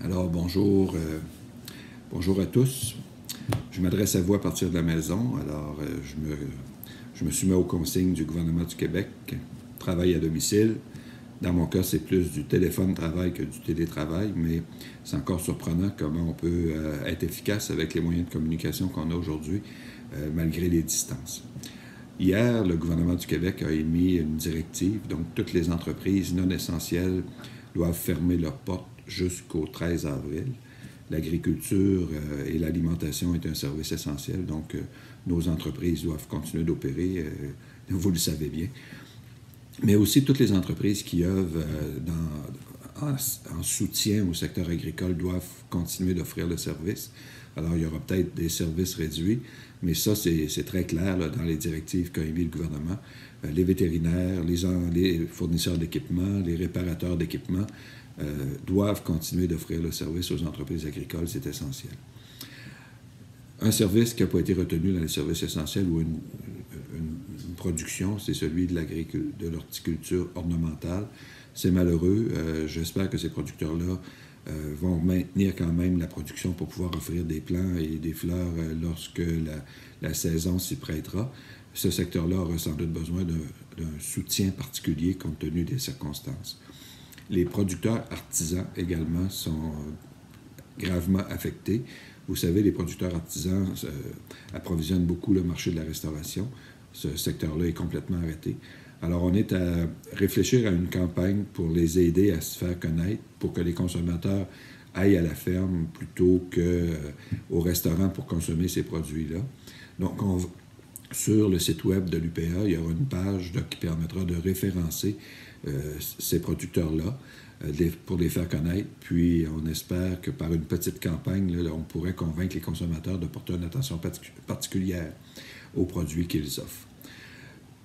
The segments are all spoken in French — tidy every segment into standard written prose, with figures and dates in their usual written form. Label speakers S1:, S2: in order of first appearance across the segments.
S1: Alors, bonjour à tous. Je m'adresse à vous à partir de la maison. Alors, je me soumets aux consignes du gouvernement du Québec. Travail à domicile. Dans mon cas, c'est plus du téléphone-travail que du télétravail, mais c'est encore surprenant comment on peut être efficace avec les moyens de communication qu'on a aujourd'hui, malgré les distances. Hier, le gouvernement du Québec a émis une directive, donc toutes les entreprises non essentielles doivent fermer leurs portes jusqu'au 13 avril. L'agriculture et l'alimentation est un service essentiel, donc nos entreprises doivent continuer d'opérer, vous le savez bien. Mais aussi toutes les entreprises qui œuvrent en soutien au secteur agricole doivent continuer d'offrir le service. Alors, il y aura peut-être des services réduits, mais ça, c'est très clair là, dans les directives qu'a émis le gouvernement. Les vétérinaires, les fournisseurs d'équipements, les réparateurs d'équipements doivent continuer d'offrir le service aux entreprises agricoles, c'est essentiel. Un service qui n'a pas été retenu dans les services essentiels ou une production, c'est celui de l'horticulture ornementale. C'est malheureux. J'espère que ces producteurs-là vont maintenir quand même la production pour pouvoir offrir des plants et des fleurs lorsque la saison s'y prêtera. Ce secteur-là aura sans doute besoin d'un soutien particulier compte tenu des circonstances. Les producteurs artisans également sont gravement affectés. Vous savez, les producteurs artisans approvisionnent beaucoup le marché de la restauration. Ce secteur-là est complètement arrêté. Alors, on est à réfléchir à une campagne pour les aider à se faire connaître, pour que les consommateurs aillent à la ferme plutôt qu'au restaurant pour consommer ces produits-là. Donc, sur le site web de l'UPA, il y aura une page qui permettra de référencer ces producteurs-là pour les faire connaître. Puis, on espère que par une petite campagne, là, on pourrait convaincre les consommateurs de porter une attention particulière aux produits qu'ils offrent.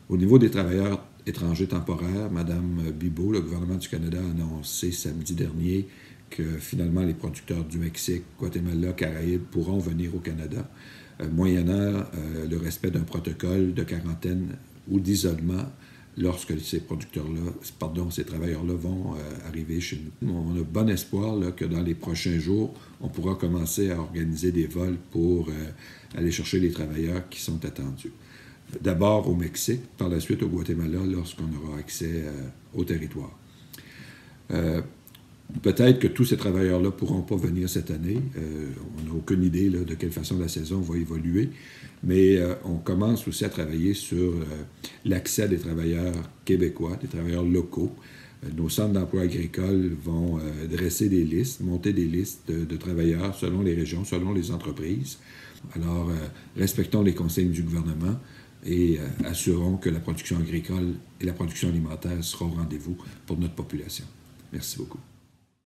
S1: Au niveau des travailleurs étrangers temporaires, Mme Bibeau, le gouvernement du Canada, a annoncé samedi dernier que finalement les producteurs du Mexique, Guatemala, Caraïbes pourront venir au Canada, moyennant le respect d'un protocole de quarantaine ou d'isolement lorsque ces travailleurs-là vont arriver chez nous. On a bon espoir là, que dans les prochains jours, on pourra commencer à organiser des vols pour aller chercher les travailleurs qui sont attendus. D'abord au Mexique, par la suite au Guatemala, lorsqu'on aura accès au territoire. Peut-être que tous ces travailleurs-là ne pourront pas venir cette année. On n'a aucune idée là, de quelle façon la saison va évoluer, mais on commence aussi à travailler sur l'accès des travailleurs québécois, des travailleurs locaux. Nos centres d'emploi agricoles vont dresser des listes, monter des listes de travailleurs selon les régions, selon les entreprises. Alors, respectons les consignes du gouvernement et assurons que la production agricole et la production alimentaire seront au rendez-vous pour notre population. Merci beaucoup.